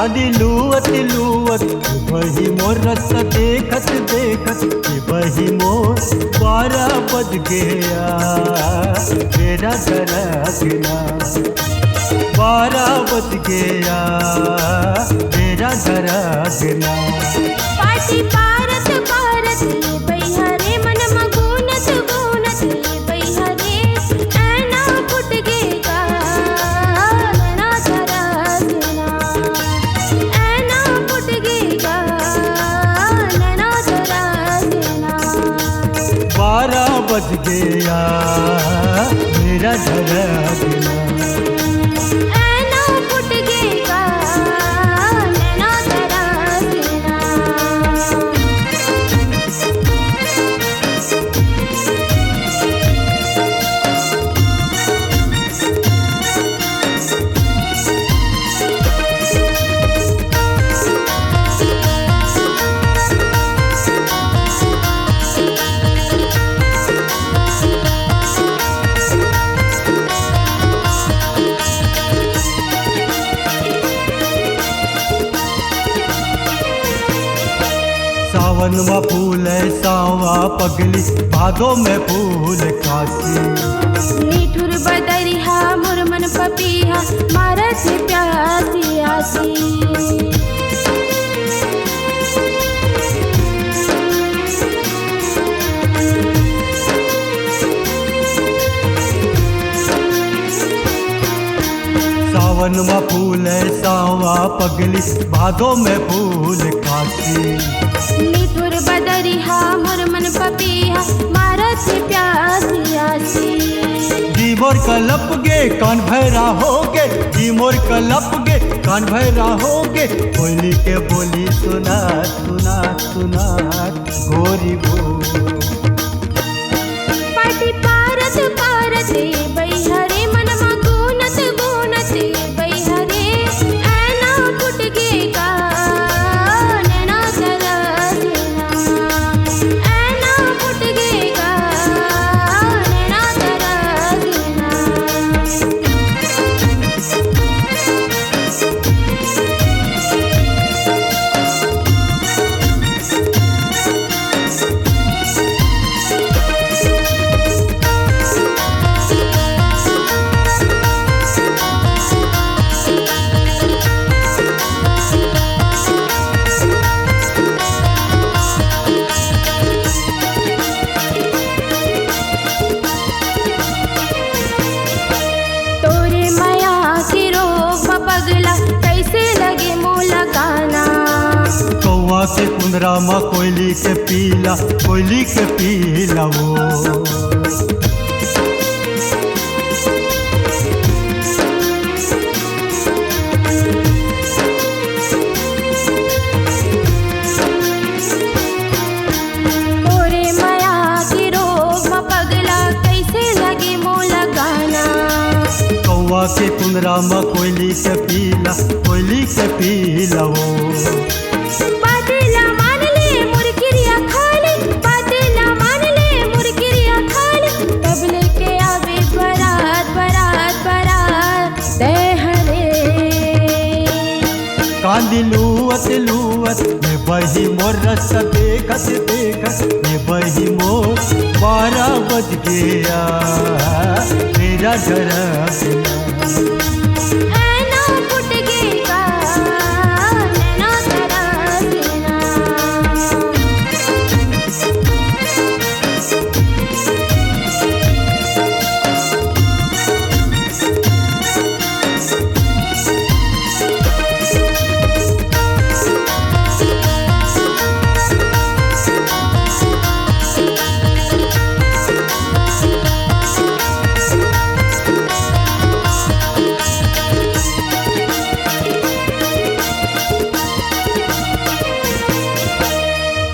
कांदी लुवत लुवत बही मोर रस देखत देखत बही मोर 12 बज गया मेरा धड़कना 12 बज गया मेरा धड़कना पाटी पारत पारत बैहा रे मन मगुनत गुनत बैहा रे ऐना फुट गेगा नैना धड़कना ऐना फुट गेगा नैना धड़कना 12 बज गया मेरा धड़कना ऐना फुट गेगा नैना धड़कना सावन में फूल है सावा पगली भादो में फूल खासी निठुर बदरिहा मोर मन पपीहा मारत प्यासी आसी सावन में फूल है सावा पगली भादो में फूल खासी निठुर बदरिहा मोर मन पपीहा मारत प्यासी आसी जी मोर कलप गे कान भैरा होगे जी मोर कलप गे कान भैरा होगे कोयली के बोली सुना सुना सुना गोरी गो पाटी पारत पारत बैहा रे मन मगुनत गुनत बैहा रे ऐना फुट गेगा नैना धड़कना ऐना फुट गेगा नैना धड़कना तोरे माया के रोग पगला कैसे लगे मोला गाना कौआ के कुंदरा में कोयली के पीला वो तोरे माया के रोग पगला कैसे लगे मोला गाना कौआ के कुंदरा में कोयली के पीला वो बादला मान ले मुरकिरिया खाले बादला मान ले मुरकिरिया खाले तबले के आवे बरात बरात बरात ते हरे कांदी लुवत लुवत ये बही मोर रस देखत देखत ये बही मोर 12 बज गया मेरा धड़कना ऐना फुट गेगा नैना धड़कना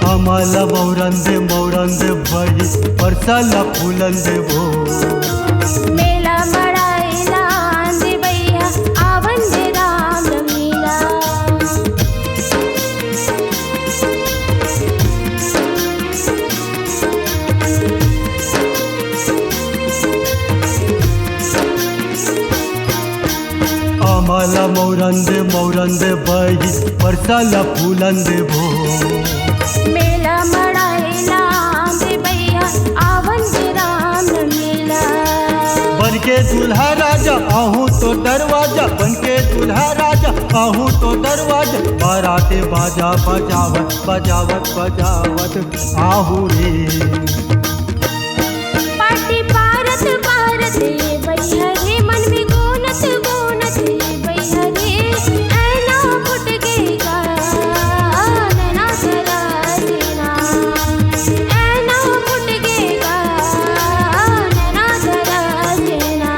कमला मौरंदे बही परसला फूलंदे वो मेला मड़ाइला आंदे भैया आवन दे राम रमीला आम्हाला मौरंद बही परसाला फुलंद भो मेला मड़ाएला आंबे भैया आवन के राम न मेला बन के दूल्हा राजा आहूँ तो दरवाजा बन के दूल्हा राजा आहूँ तो दरवाजा बाराते बाजा बजावत बजावत बजावत आहू रे पाटी पारत पारत ये भैया रे मन में गोनत गोनत ये भैया रे ऐना फुट गएगा नैना जरा देना ऐना फुट गएगा नैना जरा देना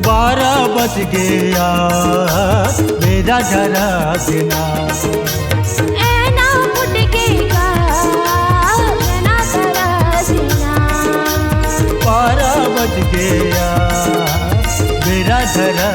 12 बज गया मेरा जरा देना ऐना फुट गएगा नैना जरा देना 12 बज गया मेरा जरा